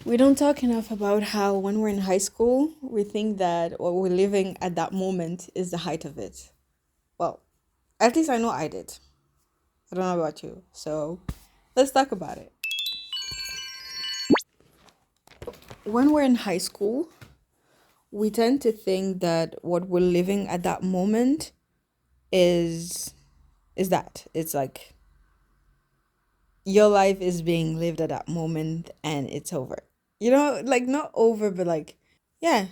We don't talk enough about how when we're in high school, we think that what we're living at that moment is the height of it. Well, at least I know I did. I don't know about you. So let's talk about it. When we're in high school, we tend to think that what we're living at that moment is is that. It's like your life is being lived at that moment and it's over. Like not over, but like, yeah,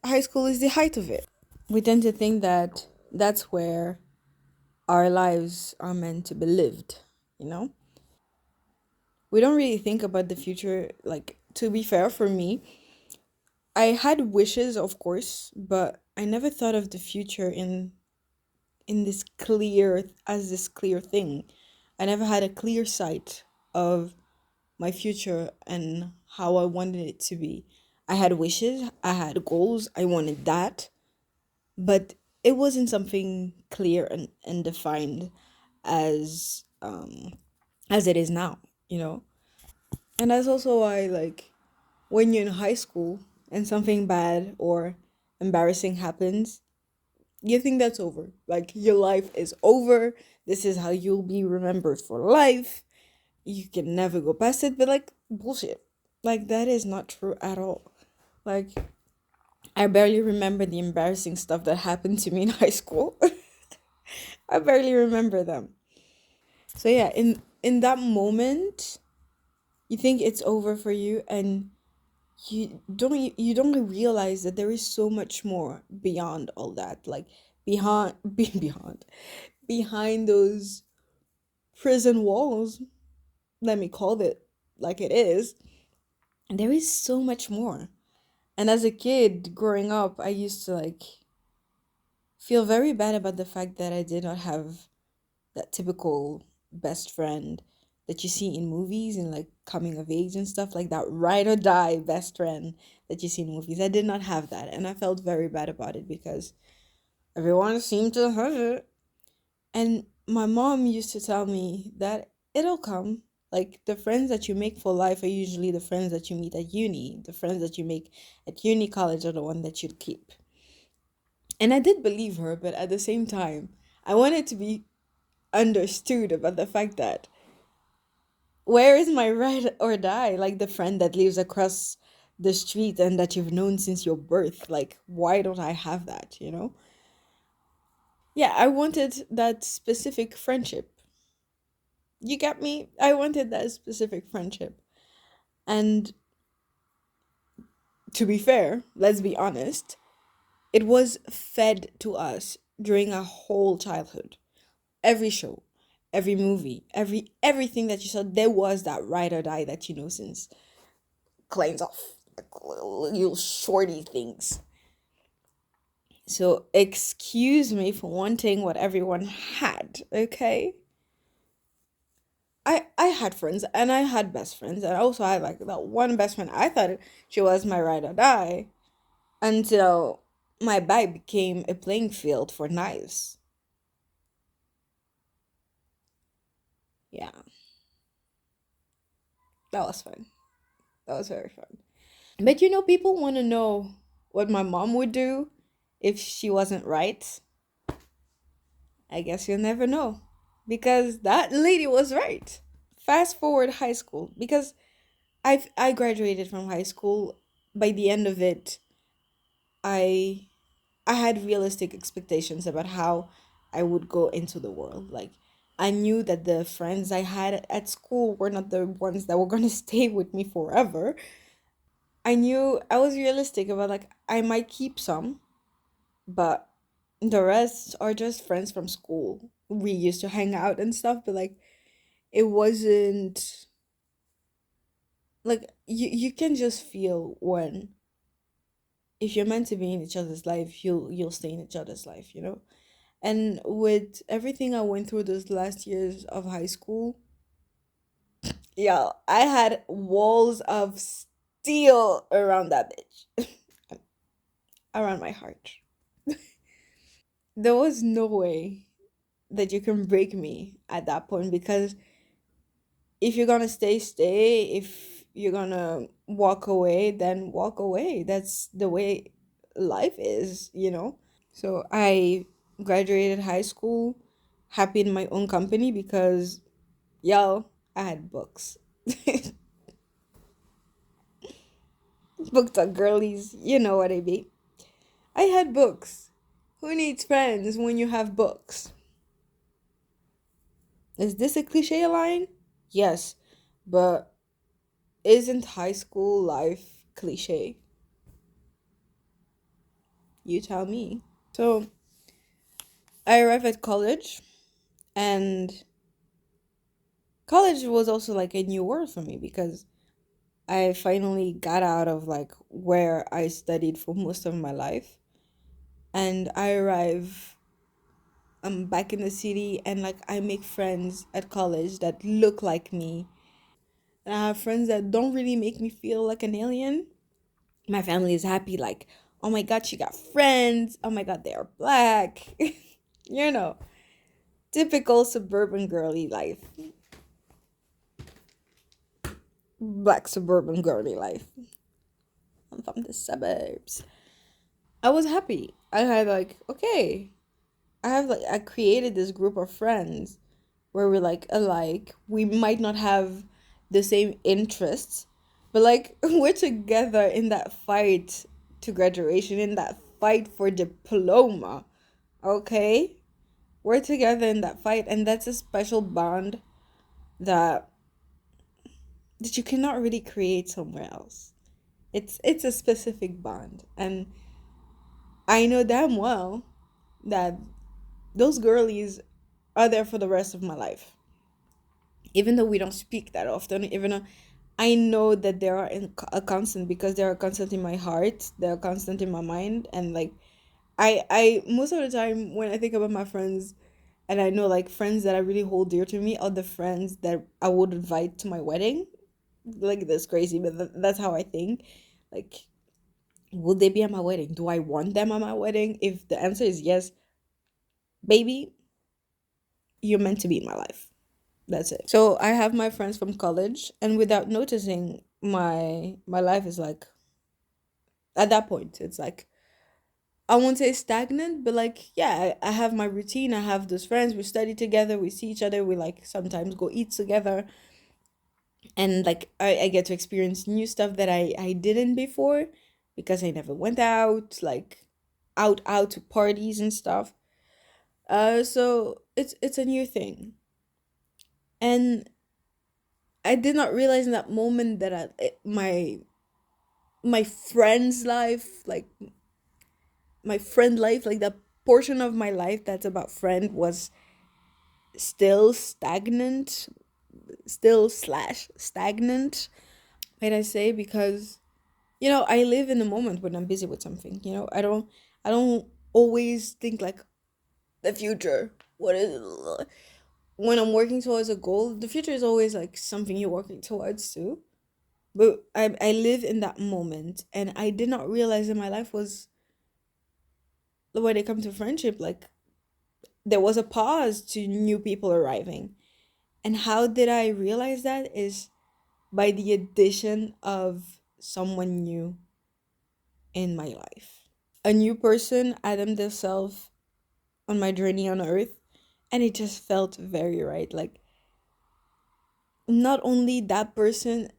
high school is the height of it. We tend to think that that's where our lives are meant to be lived, you know? We don't really think about the future. Like, to be fair, for me, I had wishes, of course, but I never thought of the future in this clear as this clear thing. I never had a clear sight of my future and how I wanted it to be. I had wishes, I had goals, I wanted that, but it wasn't something clear and defined as it is now, you know? And that's also why, like, when you're in high school and something bad or embarrassing happens, you think that's over. Like, your life is over. This is how you'll be remembered for life. You can never go past it. But, like, bullshit. Like, that is not true at all. Like, I barely remember the embarrassing stuff that happened to me in high school. I barely remember them. So, yeah, in that moment, you think it's over for you, and you don't realize that there is so much more beyond all that, like beyond behind those prison walls, let me call it like it is. There is so much more. And as a kid growing up, I used to like feel very bad about the fact that I did not have that typical best friend that you see in movies and like coming of age and stuff, like that ride or die best friend that you see in movies. I did not have that, and I felt very bad about it because everyone seemed to have it. And my mom used to tell me that it'll come. Like, the friends that you make for life are usually the friends that you meet at uni. The friends that you make at uni college are the one that you'll keep. And I did believe her, but at the same time, I wanted to be understood about the fact that where is my ride or die? Like, the friend that lives across the street and that you've known since your birth. Like, why don't I have that, you know? Yeah, I wanted that specific friendship. You get me? I wanted that specific friendship. And to be fair, let's be honest, it was fed to us during our whole childhood. Every show, every movie, everything that you saw, there was that ride or die that you know since claims off. Like little shorty things. So excuse me for wanting what everyone had, okay? I had friends and I had best friends and I also had like that one best friend. I thought she was my ride or die until my bike became a playing field for knives. Yeah, that was fun. That was very fun. But people want to know what my mom would do if she wasn't right. I guess you'll never know because that lady was right. Fast forward high school because I graduated from high school. By the end of it, I I had realistic expectations about how I would go into the world. Like, I knew that the friends I had at school were not the ones that were going to stay with me forever. I knew I was realistic about like I might keep some, but the rest are just friends from school. We used to hang out and stuff, but like it wasn't like you can just feel when if you're meant to be in each other's life, you'll stay in each other's life, you know? And with everything I went through those last years of high school, yeah, I had walls of steel around that bitch, around my heart. There was no way that you can break me at that point because if you're gonna stay, stay. If you're gonna walk away, then walk away. That's the way life is, you know? So I graduated high school happy in my own company because, yo, I had books. Books are girlies, you know what I mean. I had books. Who needs friends when you have books? Is this a cliche line? Yes, but isn't high school life cliche? You tell me. So I arrived at college, and college was also like a new world for me because I finally got out of like where I studied for most of my life, and I arrive back in the city, and like I make friends at college that look like me, and I have friends that don't really make me feel like an alien. My family is happy, like, oh my god, she got friends. Oh my god, they are black. You know, typical suburban girly life, black suburban girly life. I'm from the suburbs. I was happy. I had like, okay, I created this group of friends where we're like alike. We might not have the same interests, but like we're together in that fight to graduation, in that fight for diploma. Okay? We're together in that fight, and that's a special bond that you cannot really create somewhere else. It's a specific bond, and I know damn well that those girlies are there for the rest of my life. Even though we don't speak that often, even though I know that they are a constant because they are a constant in my heart, they're a constant in my mind, and like I most of the time when I think about my friends, and I know like friends that I really hold dear to me are the friends that I would invite to my wedding. Like that's crazy, but that's how I think. Like, would they be at my wedding? Do I want them at my wedding? If the answer is yes, baby, you're meant to be in my life. That's it. So I have my friends from college, and without noticing, my life is like at that point, it's like I won't say stagnant, but like yeah, I have my routine. I have those friends. We study together. We see each other. We like sometimes go eat together, and like I get to experience new stuff that I didn't before because I never went out like out to parties and stuff. So it's a new thing, and I did not realize in that moment that my friend's life, like my friend life, like the portion of my life that's about friend was still stagnant, still slash stagnant. Might I say because I live in the moment when I'm busy with something. I don't always think like the future. What is when I'm working towards a goal? The future is always like something you're working towards too. But I live in that moment, and I did not realize that my life was when it comes to friendship, like there was a pause to new people arriving. And how did I realize that is by the addition of someone new in my life. A new person added themselves on my journey on earth, and it just felt very right. Like not only that person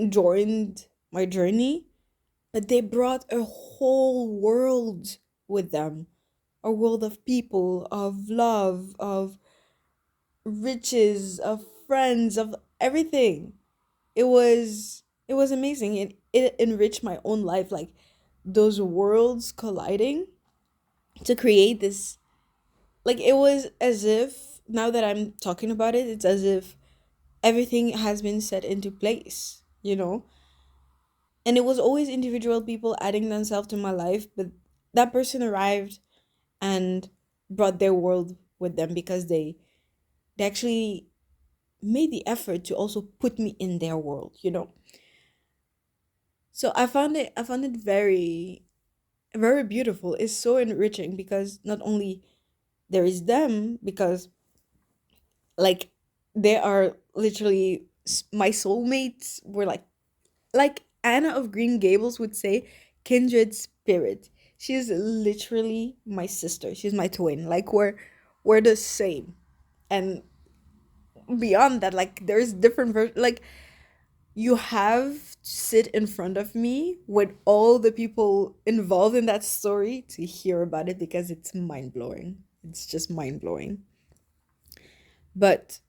joined my journey, but they brought a whole world with them. A world of people, of love, of riches, of friends, of everything. It was amazing. It enriched my own life, like those worlds colliding to create this. Like it was as if now that I'm talking about it, it's as if everything has been set into place. And it was always individual people adding themselves to my life, but that person arrived and brought their world with them because they actually made the effort to also put me in their world. So I found it very very beautiful. It's so enriching because not only there is them, because like they are literally my soulmates. We're like Like Anna of Green Gables would say, kindred spirit. She's literally my sister. She's my twin. Like we're the same. And beyond that, like there's different like you have to sit in front of me with all the people involved in that story to hear about it because it's mind blowing. It's just mind blowing. But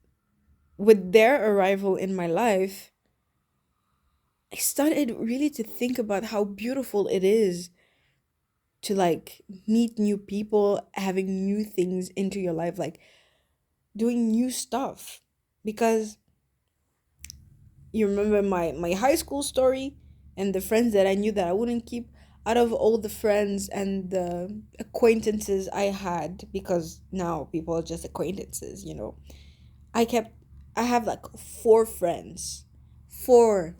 with their arrival in my life, I started really to think about how beautiful it is to like meet new people, having new things into your life, like doing new stuff. Because you remember my high school story and the friends that I knew that I wouldn't keep, out of all the friends and the acquaintances I had, because now people are just acquaintances, you know. I kept I have like four friends. Four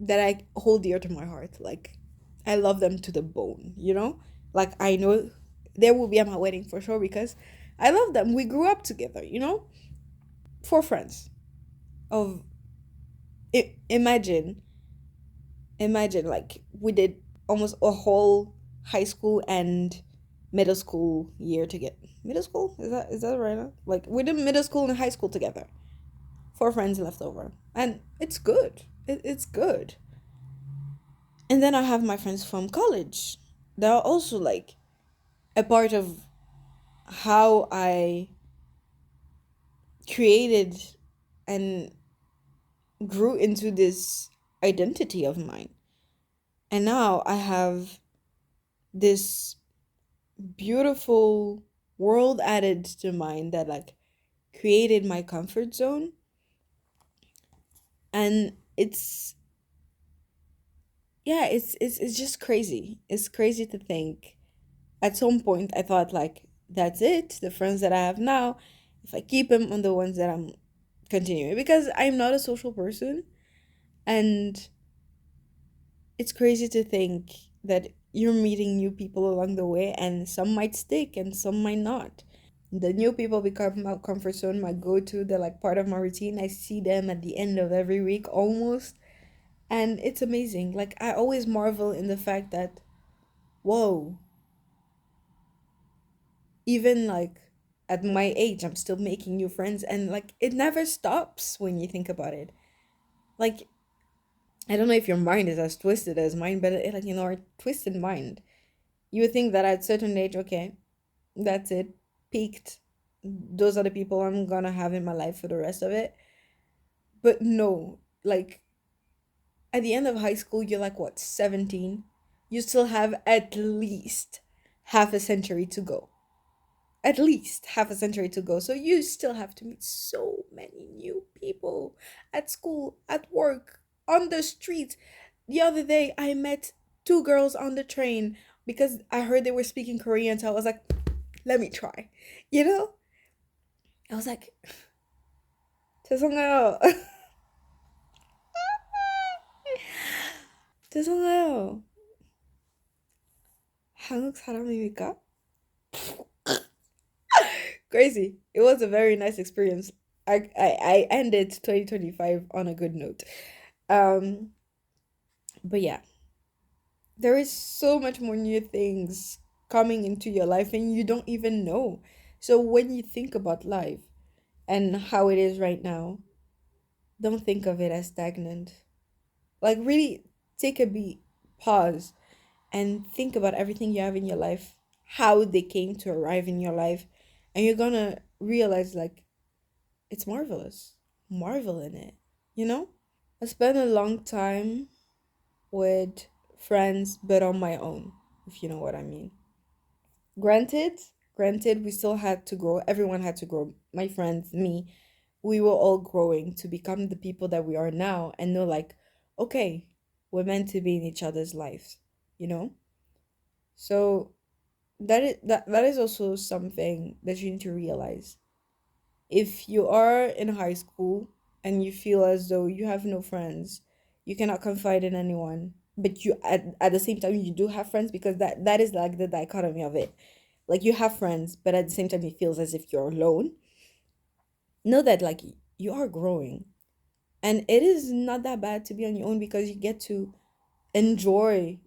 that I hold dear to my heart. Like I love them to the bone, you know? Like I know they will be at my wedding for sure because I love them. We grew up together, you know? Four friends of imagine like we did almost a whole high school and middle school year together. Middle school? Is that right now? Like we did middle school and high school together. Four friends left over. And it's good. It's good. And then I have my friends from college. They're also like a part of how I created and grew into this identity of mine. And now I have this beautiful world added to mine that like created my comfort zone. And it's yeah, it's just crazy. It's crazy to think. At some point I thought like that's it, the friends that I have now, if I keep them on the ones that I'm continuing, because I'm not a social person. And it's crazy to think that you're meeting new people along the way and some might stick and some might not. The new people become my comfort zone, my go-to. They're like part of my routine. I see them at the end of every week almost, and it's amazing. Like I always marvel in the fact that, whoa, even like at my age I'm still making new friends, and like it never stops when you think about it. Like I don't know if your mind is as twisted as mine, but like our twisted mind, you would think that at certain age, okay, that's it, peaked, those are the people I'm gonna have in my life for the rest of it. But no, like at the end of high school you're like what, 17, you still have at least half a century to go. At least half a century to go. So you still have to meet so many new people at school, at work, on the streets. The other day, I met two girls on the train because I heard they were speaking Korean. So I was like, let me try. You know? I was like, 죄송해요. 죄송해요. 한국 사람입니까? Crazy. It was a very nice experience. I ended 2025 on a good note. Um, but yeah, there is so much more new things coming into your life and you don't even know. So when you think about life and how it is right now, don't think of it as stagnant. Like really take a beat, pause, and think about everything you have in your life, how they came to arrive in your life, and you're gonna realize like it's marvelous. Marvel in it, you know? I spent a long time with friends, but on my own, if you know what I mean. Granted, granted, we still had to grow. Everyone had to grow. My friends, me, we were all growing to become the people that we are now and know like, okay, we're meant to be in each other's lives, you know? So that is also something that you need to realize. If you are in high school and you feel as though you have no friends, you cannot confide in anyone, but you at the same time you do have friends, because that is like the dichotomy of it. Like you have friends, but at the same time it feels as if you're alone. Know that like you are growing. And it is not that bad to be on your own because you get to enjoy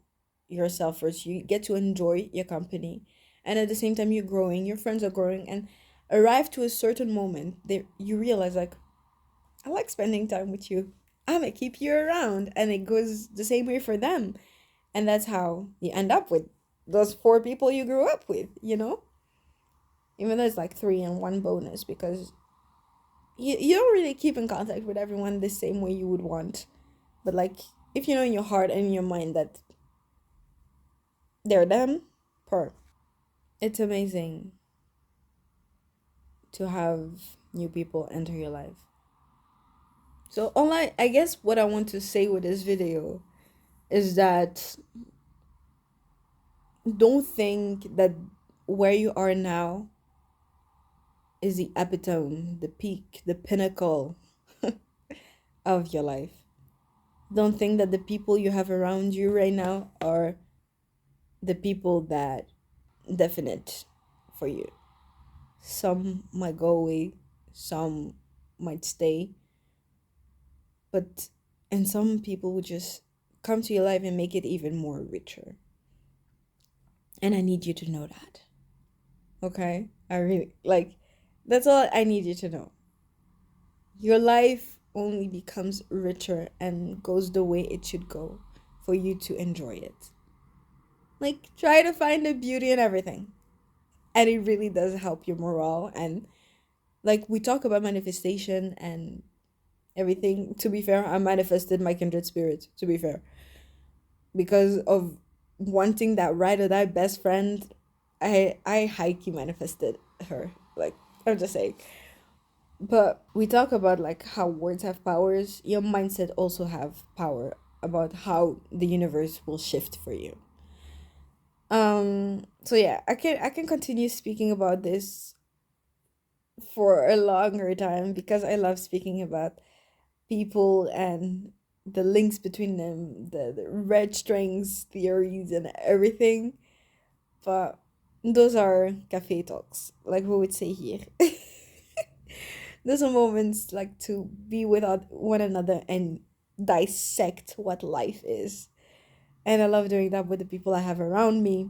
yourself first. You get to enjoy your company. And at the same time you're growing, your friends are growing, and arrive to a certain moment that you realize like, I like spending time with you. I'm gonna keep you around. And it goes the same way for them. And that's how you end up with those four people you grew up with, you know? Even though it's like three and one bonus because you don't really keep in contact with everyone the same way you would want. But like if you know in your heart and in your mind that they're them, per. It's amazing to have new people enter your life. So all I guess what I want to say with this video is that don't think that where you are now is the epitome, the peak, the pinnacle of your life. Don't think that the people you have around you right now are the people that definite for you. Some might go away, some might stay, but and some people would just come to your life and make it even more richer. And I need you to know that. Okay? I really like that's all I need you to know. Your life only becomes richer and goes the way it should go for you to enjoy it. Like try to find the beauty in everything. And it really does help your morale. And like we talk about manifestation and everything. To be fair, I manifested my kindred spirit, to be fair. Because of wanting that ride or die best friend, I hikey manifested her. Like I'm just saying. But we talk about like how words have powers. Your mindset also have power about how the universe will shift for you. So yeah, I can continue speaking about this for a longer time because I love speaking about people and the links between them, the red strings theories and everything. But those are cafe talks, like we would say here. Those are moments like to be without one another and dissect what life is. And I love doing that with the people I have around me.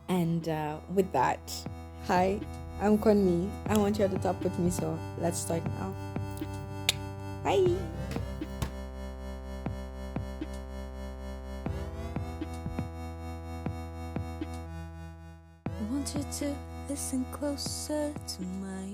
And with that, hi, I'm Konmi. I want you at the top with me, so let's start now. Bye. I want you to listen closer to my